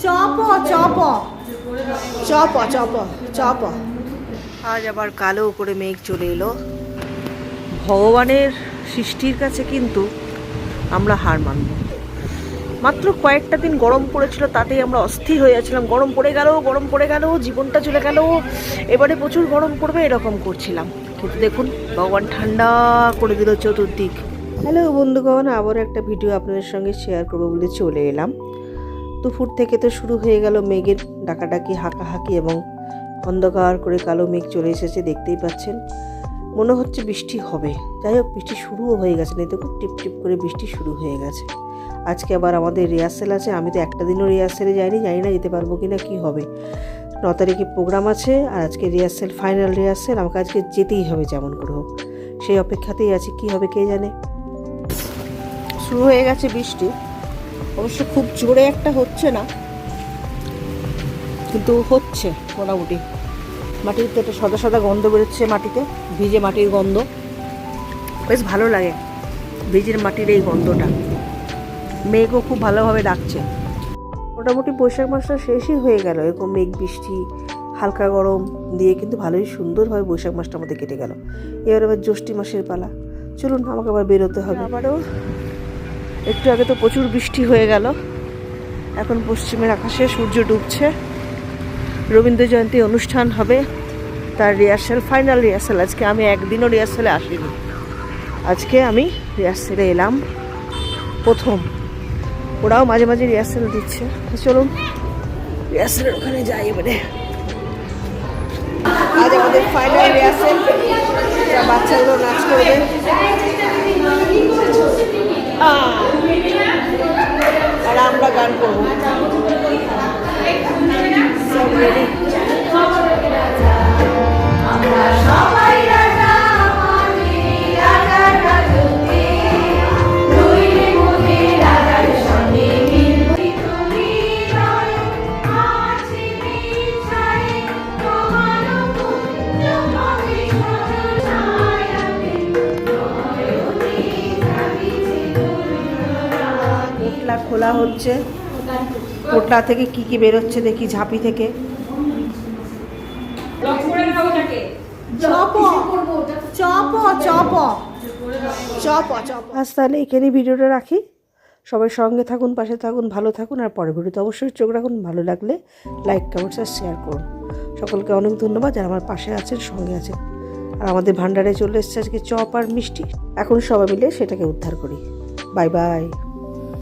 Chop chop chop chop chop. আজ আবার কালো করে মেঘ চলে এলো। ভগবানের সৃষ্টির কাছে কিন্তু আমরা হার মানব। মাত্র কয়েকটা দিন গরম পড়েছিল, তাতেই আমরা অস্থির হয়ে যাচ্ছিলাম। গরম পড়ে গেল, জীবনটা চলে গেল, এবারে প্রচুর গরম পড়বে এরকম করছিলাম। কিন্তু দেখুন ভগবান ঠান্ডা করে দিল চতুর্দিক। হ্যালো বন্ধুগণ, আবার একটা ভিডিও আপনাদের সঙ্গে শেয়ার করবো বলে চলে এলাম। দুপুর থেকে তো শুরু হয়ে গেল মেঘের ডাকাডাকি, হাঁকাহাঁকি এবং অন্ধকার করে কালো মেঘ চলে এসেছে, দেখতেই পাচ্ছেন। মনে হচ্ছে বৃষ্টি হবে। যাই হোক, বৃষ্টি শুরুও হয়ে গেছে, না দেখুন টিপ টিপ করে বৃষ্টি শুরু হয়ে গেছে। আজকে আবার আমাদের রিহার্সেল আছে। আমি তো একটা দিনও রিহার্সেলে যাইনি, জানি না যেতে পারবো কি না, কী হবে। 9 তারিখে প্রোগ্রাম আছে আর আজকে রিহার্সেল, ফাইনাল রিহার্সেল। আমাকে আজকে যেতেই হবে যেমন করে হোক, সেই অপেক্ষাতেই আছি। কী হবে কে জানে। শুরু হয়ে গেছে বৃষ্টি, অবশ্য খুব জোরে একটা হচ্ছে না, কিন্তু হচ্ছে মোটামুটি। মাটিতে একটা সাদা সাদা গন্ধ বেরোচ্ছে, মাটিতে ভিজে মাটির গন্ধ। বেশ ভালো লাগে ভিজের মাটির এই গন্ধটা। মেঘও খুব ভালোভাবে ডাকছে। মোটামুটি বৈশাখ মাসটা শেষই হয়ে গেল, এরকম মেঘ বৃষ্টি হালকা গরম দিয়ে কিন্তু ভালোই সুন্দরভাবে বৈশাখ মাসটা আমাদের কেটে গেল। এবার আবার জ্যৈষ্ঠ মাসের পালা। চলুন, আমাকে আবার বেরোতে হবে। আবারও একটু আগে তো প্রচুর বৃষ্টি হয়ে গেল। এখন পশ্চিমের আকাশে সূর্য ডুবছে। রবীন্দ্র জয়ন্তী অনুষ্ঠান হবে, তার রিহার্সেল, ফাইনাল রিহার্সেল। আজকে আমি একদিনও রিহার্সেলে আসিনি, আজকে আমি রিহার্সেলে এলাম প্রথম। ওরাও মাঝে মাঝে রিহার্সেল দিচ্ছে। চলুন রিহার্সেলের ওখানে যাই এবারে। আজ আমাদের ফাইনাল রিহার্সেল, বাচ্চাগুলো নাচ করবে আর আমরা গান করবো। সব রেডি। পোটলা খোলা হচ্ছে। পোটলা থেকে কি কি বেরোচ্ছে দেখি, ঝাঁপি থেকে। আজ তাহলে এখানেই ভিডিওটা রাখি। সবাই সঙ্গে থাকুন, পাশে থাকুন, ভালো থাকুন। আর পরের ভিডিওতে অবশ্যই চোখ রাখুন। ভালো লাগলে লাইক, কমেন্টস আর শেয়ার করুন। সকলকে অনেক ধন্যবাদ যারা আমার পাশে আছেন, সঙ্গে আছেন। আর আমাদের ভান্ডারে চলে এসেছে আজকে চপ আর মিষ্টি। এখন সবাই মিলে সেটাকে উদ্ধার করি। Bye bye.